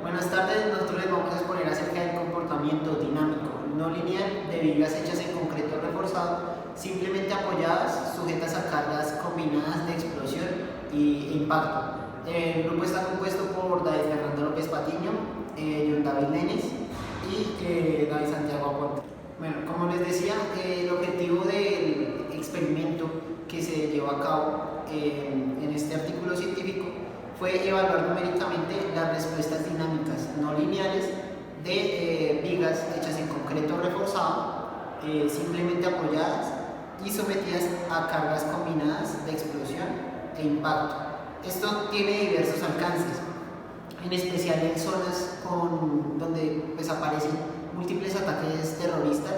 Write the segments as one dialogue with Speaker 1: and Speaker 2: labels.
Speaker 1: Buenas tardes, nosotros les vamos a exponer acerca del comportamiento dinámico no lineal de vigas hechas en concreto reforzado, simplemente apoyadas, sujetas a cargas combinadas de explosión e impacto. El grupo está compuesto por David Fernando López Patiño, John David Nenes y David Santiago Aponte. Bueno, como les decía, el objetivo del experimento que se llevó a cabo en este artículo científico fue evaluar numéricamente las respuestas dinámicas no lineales de vigas hechas en concreto reforzado, simplemente apoyadas y sometidas a cargas combinadas de explosión e impacto. Esto tiene diversos alcances, en especial en zonas donde aparecen múltiples ataques terroristas,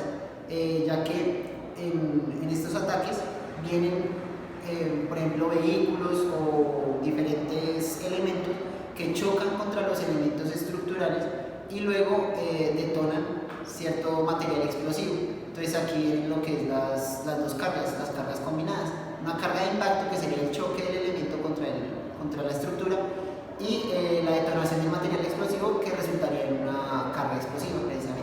Speaker 1: ya que en estos ataques vienen por ejemplo vehículos o diferentes elementos que chocan contra los elementos estructurales y luego detonan cierto material explosivo. Entonces aquí vienen lo que es las dos cargas, las cargas combinadas. Una carga de impacto, que sería el choque del elemento contra la estructura, y la detonación del material explosivo, que resultaría en una carga explosiva precisamente.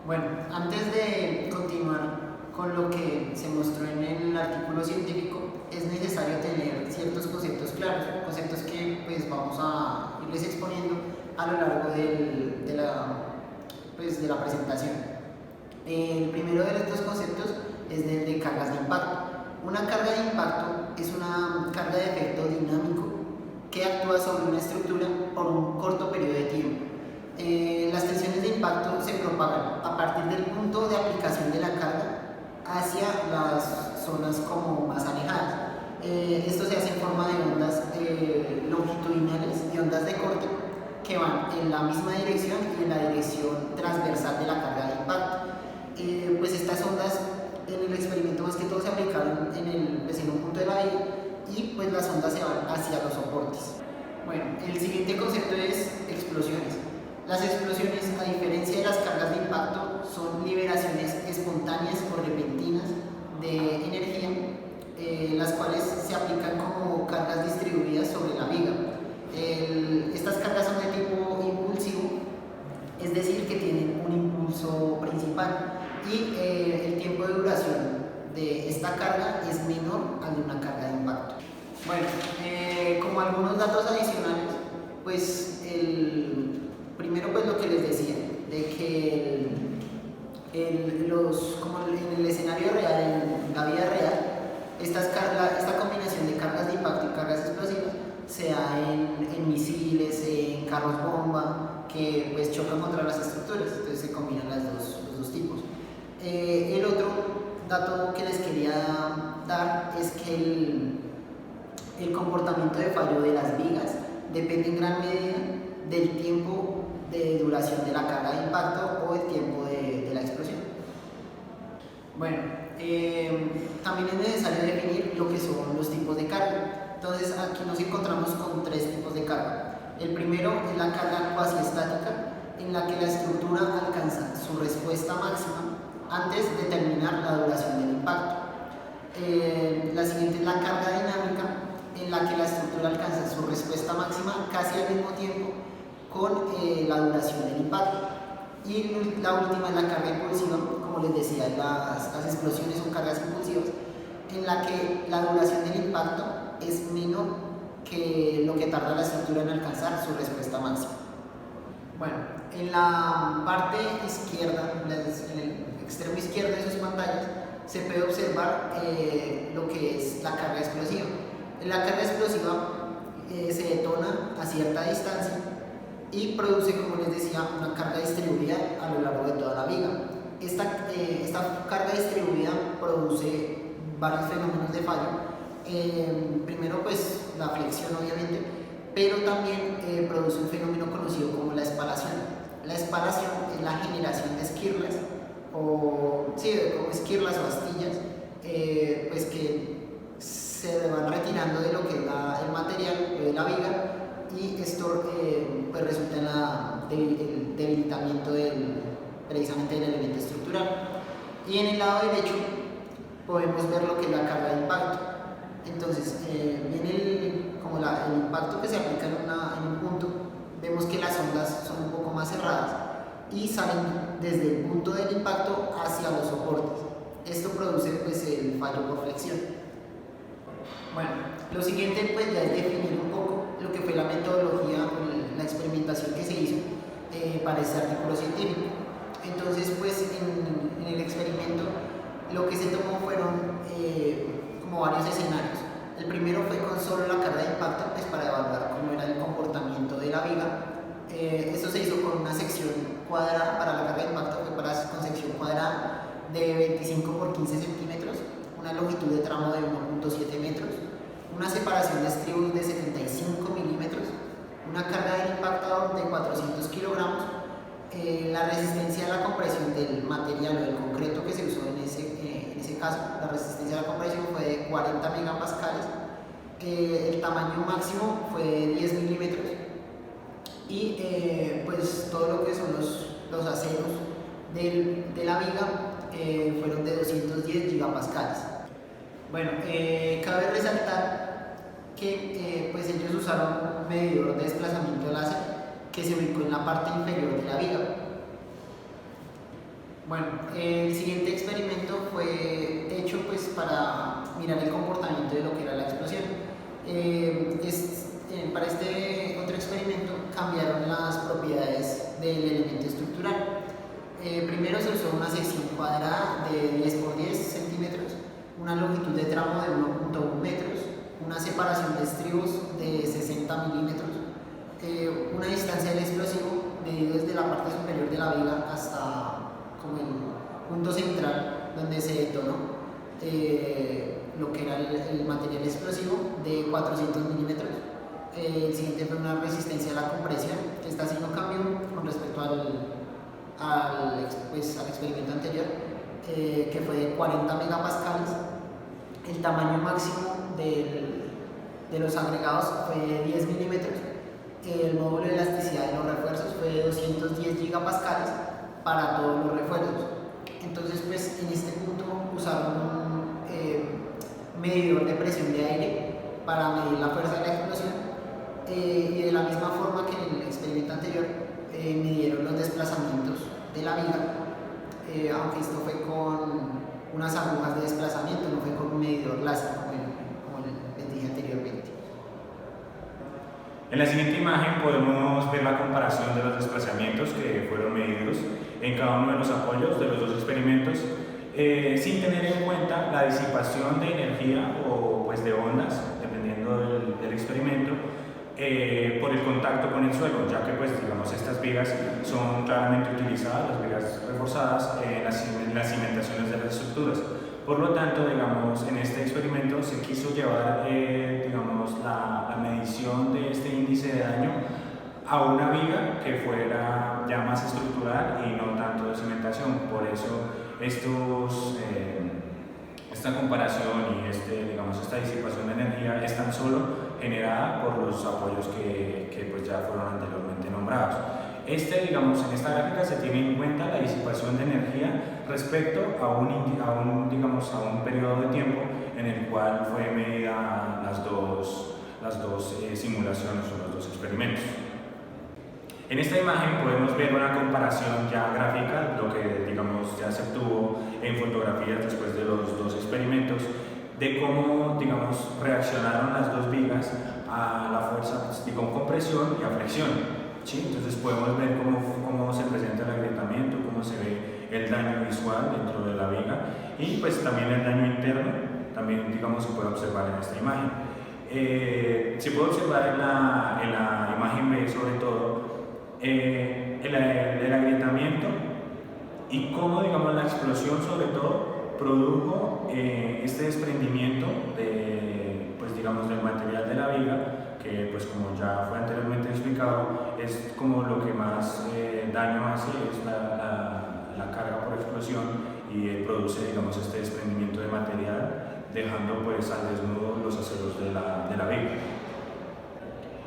Speaker 1: Bueno, antes de continuar con lo que se mostró en el artículo científico, es necesario tener ciertos conceptos claros, conceptos que vamos a irles exponiendo a lo largo de la presentación. El primero de estos conceptos es el de cargas de impacto. Una carga de impacto es una carga de efecto dinámico que actúa sobre una estructura por un corto periodo de tiempo. Las tensiones de impacto se propagan a partir del punto de aplicación de la carga hacia las zonas como más alejadas. Esto se hace en forma de ondas longitudinales y ondas de corte que van en la misma dirección y en la dirección transversal de la carga de impacto. Estas ondas en el experimento más que todo se aplicaron en un punto de la viga, y las ondas se van hacia los soportes. Bueno, el siguiente concepto es explosiones. Las explosiones, a diferencia de las cargas de impacto, son liberaciones espontáneas o y el tiempo de duración de esta carga es menor al de una carga de impacto. Bueno, como algunos datos adicionales, pues primero pues lo que les decía, de que como en el escenario real, en la vida real, esta combinación de cargas de impacto y cargas explosivas se da en misiles, en carros bomba, que pues chocan contra las estructuras, entonces se combinan los dos tipos. El otro dato que les quería dar es que el comportamiento de fallo de las vigas depende en gran medida del tiempo de duración de la carga de impacto o el tiempo de la explosión. Bueno, también es necesario definir lo que son los tipos de carga. Entonces aquí nos encontramos con tres tipos de carga. El primero es la carga cuasi estática, en la que la estructura alcanza su respuesta máxima antes de terminar la duración del impacto. La siguiente es la carga dinámica, en la que la estructura alcanza su respuesta máxima casi al mismo tiempo con la duración del impacto. Y la última es la carga impulsiva, como les decía, las explosiones son cargas impulsivas, en la que la duración del impacto es menor que lo que tarda la estructura en alcanzar su respuesta máxima. Bueno, en la parte izquierda, en el extremo izquierdo de sus pantallas, se puede observar lo que es la carga explosiva. La carga explosiva se detona a cierta distancia y produce, como les decía, una carga distribuida a lo largo de toda la viga. Esta carga distribuida produce varios fenómenos de fallo. Primero, pues la flexión, obviamente, pero también produce un fenómeno conocido como la espalación. La espalación es la generación de esquirlas, como esquirlas o astillas, pues que se van retirando de lo que es el material de la viga, y esto pues resulta en el debilitamiento precisamente del elemento estructural. Y en el lado derecho podemos ver lo que es la carga de impacto. Entonces, viene como el impacto que se aplica en un punto, vemos que las ondas son un poco más cerradas y salen desde el punto del impacto hacia los soportes. Esto produce pues el fallo por flexión. Bueno, lo siguiente pues ya es definir un poco lo que fue la metodología, la experimentación que se hizo para este artículo científico. Entonces pues en el experimento lo que se tomó fueron como varios escenarios. El primero fue con solo la carga de impacto, pues para evaluar cómo era el comportamiento de la viga. Esto se hizo con una sección cuadrada. Para la carga de impacto fue con sección cuadrada de 25 por 15 centímetros, una longitud de tramo de 1.7 metros, una separación de estribos de 75 milímetros, una carga del impactador de 400 kilogramos, la resistencia a la compresión del material o del concreto que se usó en ese caso, la resistencia a la compresión fue de 40 megapascales, el tamaño máximo fue de 10 milímetros y pues todo lo que son los aceros de la viga fueron de 210 gigapascales. Bueno, cabe resaltar que pues ellos usaron un medidor de desplazamiento láser que se ubicó en la parte inferior de la viga. Bueno, el siguiente experimento fue hecho pues para mirar el comportamiento de lo que era la explosión. Para este otro experimento cambiaron las propiedades del elemento estructural. Primero se usó una sección cuadrada de 10 por 10 centímetros, una longitud de tramo de 1.1 metros, una separación de estribos de 60 milímetros, una distancia del explosivo medido desde la parte superior de la viga hasta como el punto central donde se detonó lo que era el material explosivo de 400 milímetros. El siguiente fue una resistencia a la compresión, que esta sí no cambió con respecto al experimento anterior, que fue de 40 megapascales. El tamaño máximo de los agregados fue de 10 milímetros. El módulo de elasticidad de los refuerzos fue de 210 gigapascales para todos los refuerzos. Entonces, pues en este punto usaron un medidor de presión de aire para medir la fuerza de la explosión, y de la misma forma que en el experimento anterior midieron los desplazamientos de la viga aunque esto fue con unas agujas de desplazamiento, no fue con un medidor láser como les dije anteriormente.
Speaker 2: En la siguiente imagen podemos ver la comparación de los desplazamientos que fueron medidos en cada uno de los apoyos de los dos experimentos, sin tener en cuenta la disipación de energía o pues de ondas, dependiendo del experimento, por el contacto con el suelo, ya que pues digamos estas vigas son claramente utilizadas, las vigas reforzadas, en las cimentaciones de las estructuras. Por lo tanto, digamos, en este experimento se quiso llevar digamos, la medición de este índice de daño a una viga que fuera ya más estructural y no tanto de cimentación. Por eso esta comparación y digamos, esta disipación de energía es tan solo generada por los apoyos que pues ya fueron anteriormente nombrados. Digamos, en esta gráfica se tiene en cuenta la disipación de energía respecto a un periodo de tiempo en el cual fue medida las dos simulaciones o los dos experimentos. En esta imagen podemos ver una comparación ya gráfica, lo que digamos ya se obtuvo en fotografías después de los dos experimentos, de cómo digamos reaccionaron las dos vigas a la fuerza con compresión y a flexión. ¿Sí? Entonces podemos ver cómo se presenta el agrietamiento, cómo se ve el daño visual dentro de la viga y pues también el daño interno, también digamos se puede observar en esta imagen. Se puede observar en la imagen B sobre todo el agrietamiento y cómo digamos la explosión sobre todo produjo este desprendimiento del material de la viga, que pues como ya fue anteriormente explicado es como lo que más daño hace, es la carga por explosión y produce digamos este desprendimiento de material, dejando pues al desnudo los aceros de la viga.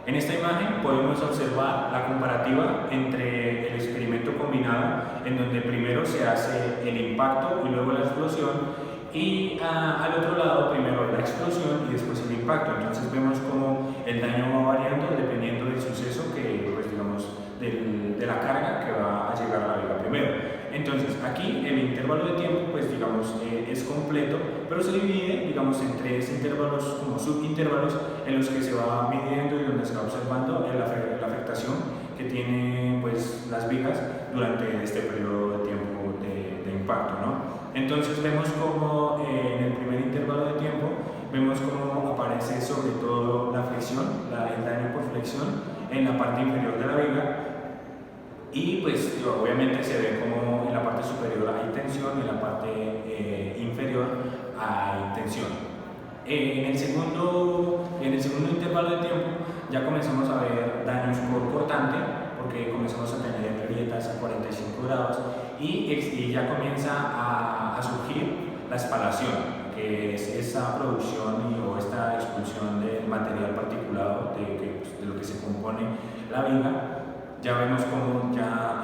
Speaker 2: En esta imagen podemos observar la comparativa entre el experimento combinado, en donde primero se hace el impacto y luego la explosión, y al otro lado primero la explosión y después el impacto. Entonces vemos cómo el daño va variando dependiendo del suceso pues digamos de la carga que va a llegar a la viga primero. Entonces aquí el intervalo de tiempo pues digamos es completo, pero se divide digamos en tres intervalos como subintervalos en los que se va midiendo y donde se va observando la afectación que tienen pues las vigas durante este periodo de tiempo de impacto, ¿no? Entonces vemos como en el primer intervalo de tiempo vemos cómo aparece sobre todo la flexión, el daño por flexión en la parte inferior de la viga, y pues obviamente se ve como en la parte superior hay tensión y en la parte inferior hay tensión. En el segundo intervalo de tiempo ya comenzamos a ver daños por cortante, porque comenzamos a tener grietas a 45 grados y ya comienza a surgir la espalación, que es esa producción o esta expulsión del material particulado de lo que se compone la viga. Ya vemos cómo ya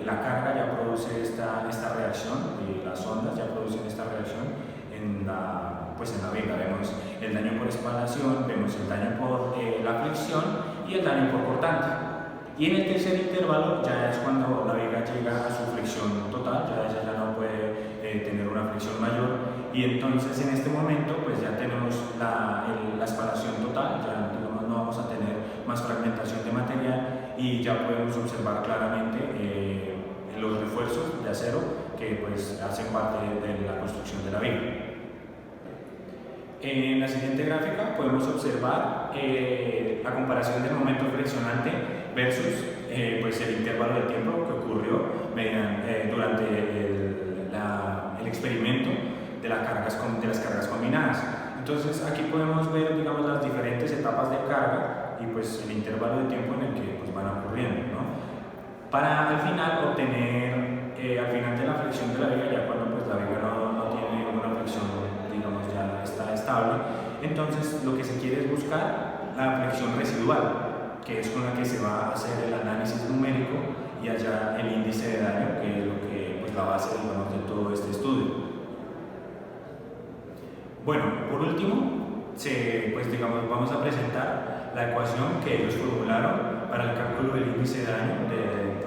Speaker 2: la carga ya produce esta reacción y las ondas ya producen esta reacción en la viga. Vemos el daño por espalación, vemos el daño por la flexión y el daño por cortante. Y en el tercer intervalo ya es cuando la viga llega a su flexión total, ya ella ya no puede tener una flexión mayor, y entonces en este momento pues ya tenemos la espalación total, ya digamos, no vamos a tener más fragmentación de material y ya podemos observar claramente los refuerzos de acero que pues hacen parte de la construcción de la viga. En la siguiente gráfica podemos observar la comparación del momento flexionante versus pues el intervalo de tiempo que ocurrió durante el experimento de las cargas combinadas. Entonces aquí podemos ver digamos, las diferentes etapas de carga y pues el intervalo de tiempo en el que pues, van ocurriendo, ¿no? Para al final obtener, al final de la flexión de la viga, ya cuando pues, la viga no tiene una flexión, digamos ya está estable, entonces lo que se quiere es buscar la flexión residual, que es con la que se va a hacer el análisis numérico y allá el índice de daño, que es lo que pues, la base digamos, de todo este estudio. Bueno, por último, pues digamos, vamos a presentar la ecuación que ellos formularon para el cálculo del índice de daño.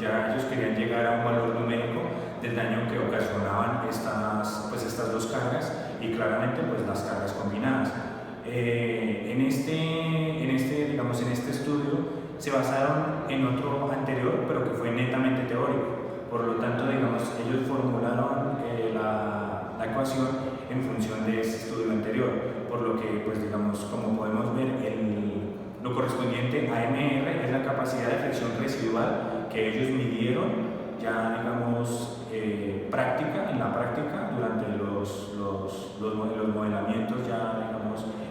Speaker 2: Ya ellos querían llegar a un valor numérico del daño que ocasionaban estas dos cargas y claramente pues las cargas combinadas. En este estudio se basaron en otro anterior, pero que fue netamente teórico. Por lo tanto, ellos formularon la ecuación en función de ese estudio anterior, por lo que, como podemos ver, lo correspondiente a MR es la capacidad de flexión residual que ellos midieron ya, en la práctica, durante los modelamientos ya,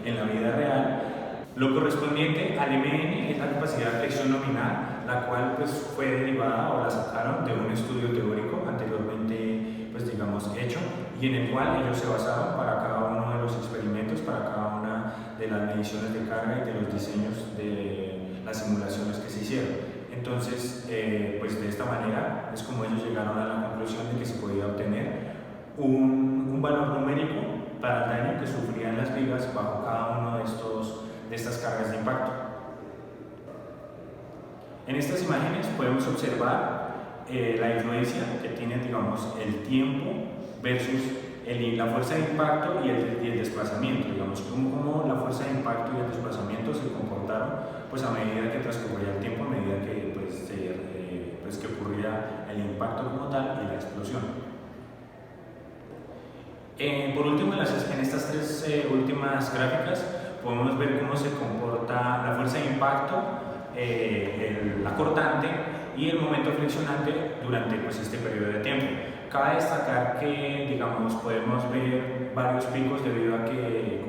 Speaker 2: en la vida real. Lo correspondiente al MN es la capacidad de flexión nominal, la cual fue derivada o la sacaron de un estudio teórico anteriormente hecho, y en el cual ellos se basaron para cada uno de los experimentos, para cada una de las mediciones de carga y de los diseños de las simulaciones que se hicieron. Entonces, de esta manera es como ellos llegaron a la conclusión de que se podía obtener un valor numérico para el daño que sufrían las vigas bajo cada uno de estas cargas de impacto. En estas imágenes podemos observar la influencia que tiene, el tiempo versus la fuerza de impacto y el desplazamiento, cómo la fuerza de impacto y el desplazamiento se comportaron a medida que transcurría el tiempo, a medida que, que ocurría el impacto como tal y la explosión. Por último, en estas tres últimas gráficas podemos ver cómo se comporta la fuerza de impacto, la cortante y el momento flexionante durante este periodo de tiempo. Cabe destacar que podemos ver varios picos debido a que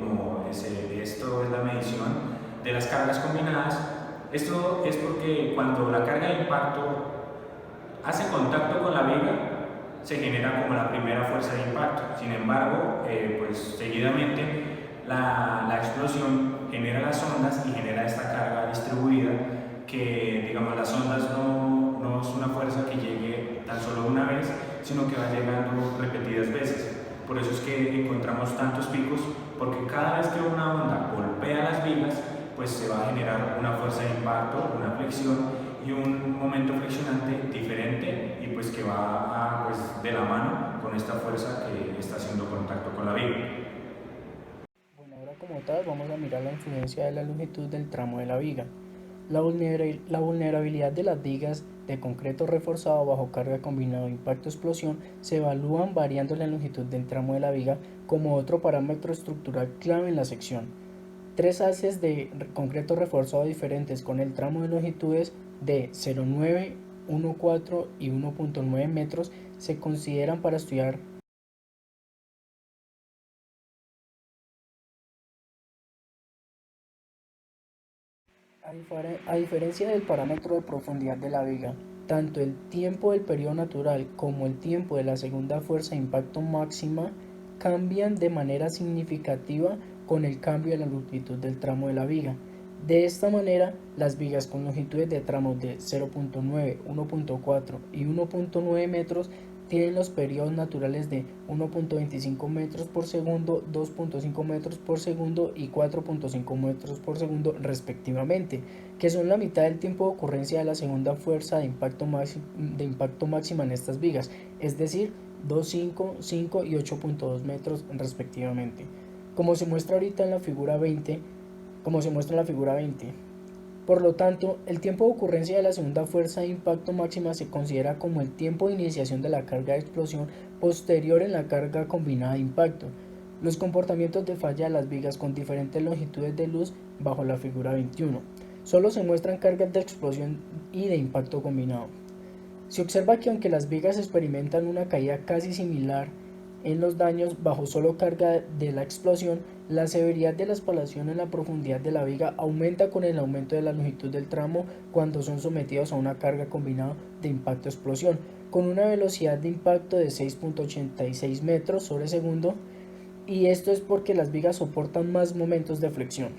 Speaker 2: esto es la medición de las cargas combinadas. Esto es porque cuando la carga de impacto hace contacto con la viga se genera como la primera fuerza de impacto. Sin embargo, seguidamente la explosión genera las ondas y genera esta carga distribuida que las ondas no es una fuerza que llegue tan solo una vez, sino que va llegando repetidas veces. Por eso es que encontramos tantos picos, porque cada vez que una onda golpea las vigas, se va a generar una fuerza de impacto, una flexión y un momento flexionante diferente y que va de la mano con esta fuerza que está haciendo contacto con la viga.
Speaker 3: Bueno, ahora como tal vamos a mirar la influencia de la longitud del tramo de la viga. La vulnerabilidad de las vigas de concreto reforzado bajo carga combinado impacto-explosión se evalúan variando la longitud del tramo de la viga como otro parámetro estructural clave en la sección. Tres haces de concreto reforzado diferentes con el tramo de longitudes de 0,9, 1,4 y 1,9 metros se consideran para estudiar. A diferencia del parámetro de profundidad de la viga, tanto el tiempo del periodo natural como el tiempo de la segunda fuerza de impacto máxima cambian de manera significativa con el cambio de la longitud del tramo de la viga. De esta manera, las vigas con longitudes de tramos de 0,9, 1,4 y 1,9 metros tienen los periodos naturales de 1,25 metros por segundo, 2,5 metros por segundo y 4,5 metros por segundo respectivamente, que son la mitad del tiempo de ocurrencia de la segunda fuerza de impacto máxima en estas vigas, es decir, 2,5, 5 y 8,2 metros respectivamente, como se muestra ahorita en la figura 20. Por lo tanto, el tiempo de ocurrencia de la segunda fuerza de impacto máxima se considera como el tiempo de iniciación de la carga de explosión posterior en la carga combinada de impacto. Los comportamientos de falla de las vigas con diferentes longitudes de luz bajo la figura 21. Solo se muestran cargas de explosión y de impacto combinado. Se observa que aunque las vigas experimentan una caída casi similar en los daños bajo solo carga de la explosión, la severidad de la espalación en la profundidad de la viga aumenta con el aumento de la longitud del tramo cuando son sometidos a una carga combinada de impacto-explosión, con una velocidad de impacto de 6,86 metros sobre segundo, y esto es porque las vigas soportan más momentos de flexión.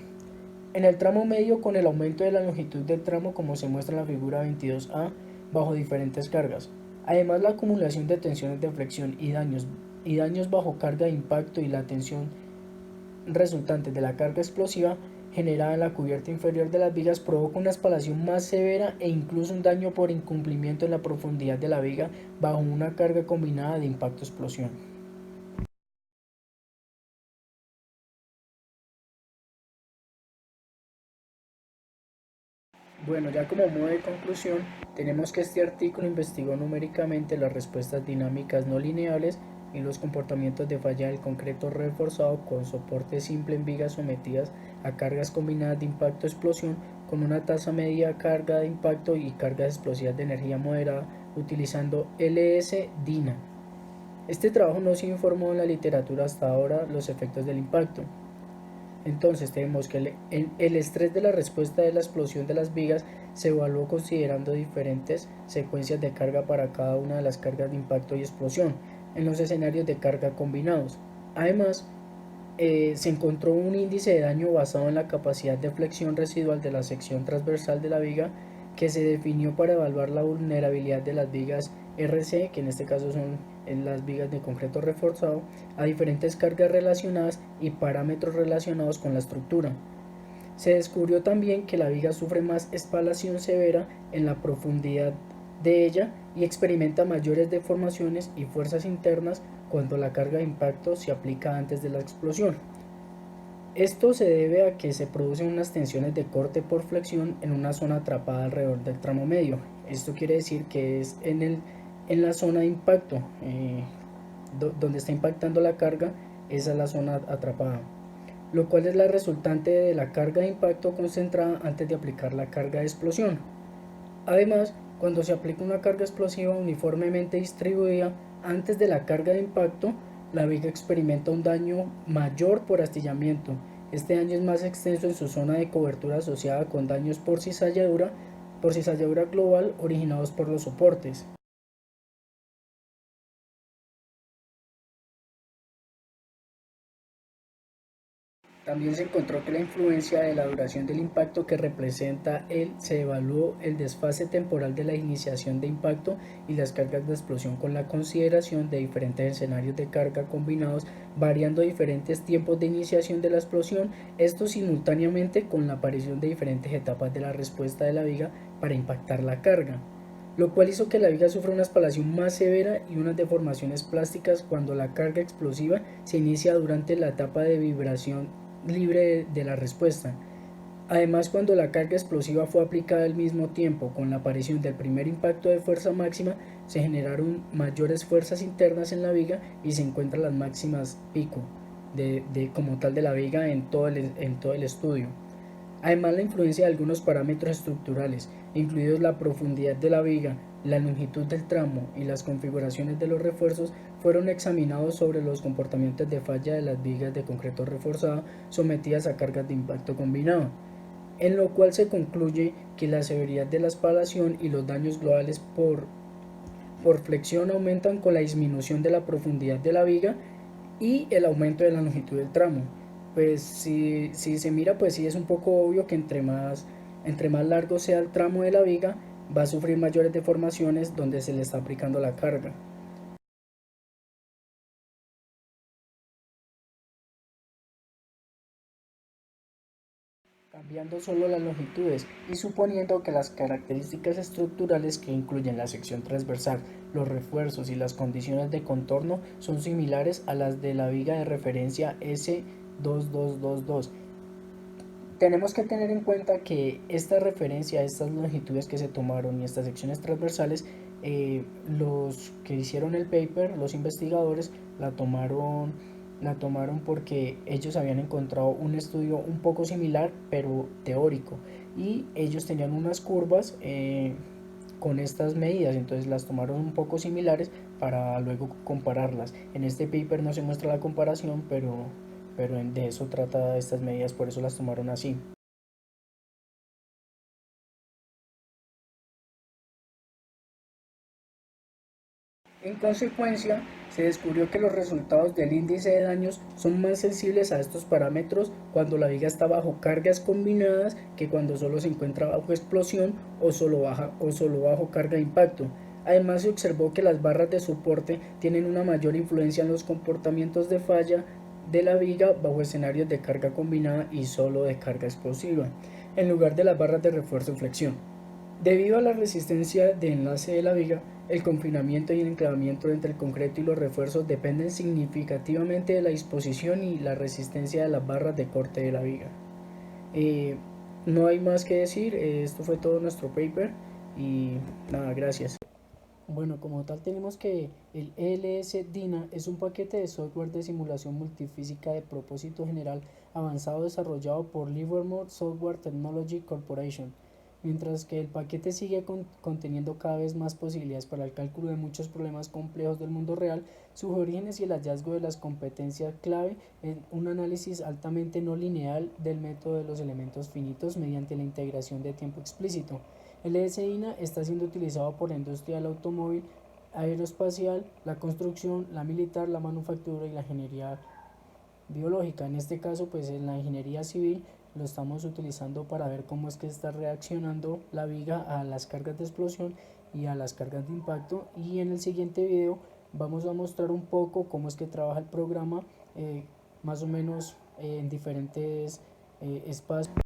Speaker 3: En el tramo medio, con el aumento de la longitud del tramo, como se muestra en la figura 22A, bajo diferentes cargas. Además, la acumulación de tensiones de flexión y daños bajo carga de impacto y la tensión resultantes de la carga explosiva generada en la cubierta inferior de las vigas provoca una espalación más severa e incluso un daño por incumplimiento en la profundidad de la viga bajo una carga combinada de impacto-explosión. Bueno, ya como modo de conclusión, tenemos que este artículo investigó numéricamente las respuestas dinámicas no lineales y los comportamientos de falla del concreto reforzado con soporte simple en vigas sometidas a cargas combinadas de impacto-explosión con una tasa media de carga de impacto y cargas explosivas de energía moderada utilizando LS-DINA. Este trabajo no se informó en la literatura hasta ahora los efectos del impacto. Entonces tenemos que el estrés de la respuesta de la explosión de las vigas se evaluó considerando diferentes secuencias de carga para cada una de las cargas de impacto y explosión en los escenarios de carga combinados. Además, se encontró un índice de daño basado en la capacidad de flexión residual de la sección transversal de la viga que se definió para evaluar la vulnerabilidad de las vigas RC, que en este caso son las vigas de concreto reforzado, a diferentes cargas relacionadas y parámetros relacionados con la estructura. Se descubrió también que la viga sufre más espalación severa en la profundidad de ella y experimenta mayores deformaciones y fuerzas internas cuando la carga de impacto se aplica antes de la explosión. Esto se debe a que se producen unas tensiones de corte por flexión en una zona atrapada alrededor del tramo medio. Esto quiere decir que es en la zona de impacto, donde está impactando la carga, esa es la zona atrapada, lo cual es la resultante de la carga de impacto concentrada antes de aplicar la carga de explosión. Además, cuando se aplica una carga explosiva uniformemente distribuida antes de la carga de impacto, la viga experimenta un daño mayor por astillamiento. Este daño es más extenso en su zona de cobertura asociada con daños por cizalladura global originados por los soportes. También se encontró que la influencia de la duración del impacto que representa se evaluó el desfase temporal de la iniciación de impacto y las cargas de explosión con la consideración de diferentes escenarios de carga combinados variando diferentes tiempos de iniciación de la explosión, esto simultáneamente con la aparición de diferentes etapas de la respuesta de la viga para impactar la carga, lo cual hizo que la viga sufra una espalación más severa y unas deformaciones plásticas cuando la carga explosiva se inicia durante la etapa de vibración libre de la respuesta. Además, cuando la carga explosiva fue aplicada al mismo tiempo con la aparición del primer impacto de fuerza máxima, se generaron mayores fuerzas internas en la viga y se encuentran las máximas pico como tal de la viga en todo el estudio. Además, la influencia de algunos parámetros estructurales, incluidos la profundidad de la viga, la longitud del tramo y las configuraciones de los refuerzos, fueron examinados sobre los comportamientos de falla de las vigas de concreto reforzado sometidas a cargas de impacto combinado, en lo cual se concluye que la severidad de la espalación y los daños globales por flexión aumentan con la disminución de la profundidad de la viga y el aumento de la longitud del tramo. Pues si se mira, pues sí es un poco obvio que entre más largo sea el tramo de la viga, va a sufrir mayores deformaciones donde se le está aplicando la carga. Cambiando solo las longitudes y suponiendo que las características estructurales que incluyen la sección transversal, los refuerzos y las condiciones de contorno son similares a las de la viga de referencia S2222. Tenemos que tener en cuenta que esta referencia, estas longitudes que se tomaron y estas secciones transversales, los que hicieron el paper, los investigadores, la tomaron porque ellos habían encontrado un estudio un poco similar, pero teórico, y ellos tenían unas curvas con estas medidas, entonces las tomaron un poco similares para luego compararlas. En este paper no se muestra la comparación, pero de eso trata estas medidas, por eso las tomaron así. En consecuencia, se descubrió que los resultados del índice de daños son más sensibles a estos parámetros cuando la viga está bajo cargas combinadas que cuando solo se encuentra bajo explosión o solo bajo carga de impacto. Además, se observó que las barras de soporte tienen una mayor influencia en los comportamientos de falla de la viga bajo escenarios de carga combinada y solo de carga explosiva, en lugar de las barras de refuerzo flexión. Debido a la resistencia de enlace de la viga, el confinamiento y el enclavamiento entre el concreto y los refuerzos dependen significativamente de la disposición y la resistencia de las barras de corte de la viga. No hay más que decir, esto fue todo nuestro paper y nada, gracias. Bueno, como tal tenemos que el ELS-DINA es un paquete de software de simulación multifísica de propósito general avanzado desarrollado por Livermore Software Technology Corporation, mientras que el paquete sigue conteniendo cada vez más posibilidades para el cálculo de muchos problemas complejos del mundo real. Sus orígenes y el hallazgo de las competencias clave en un análisis altamente no lineal del método de los elementos finitos mediante la integración de tiempo explícito. El ELS-DINA está siendo utilizado por la industria del automóvil, aeroespacial, la construcción, la militar, la manufactura y la ingeniería biológica. En este caso, pues en la ingeniería civil lo estamos utilizando para ver cómo es que está reaccionando la viga a las cargas de explosión y a las cargas de impacto, y en el siguiente video vamos a mostrar un poco cómo es que trabaja el programa, más o menos en diferentes espacios.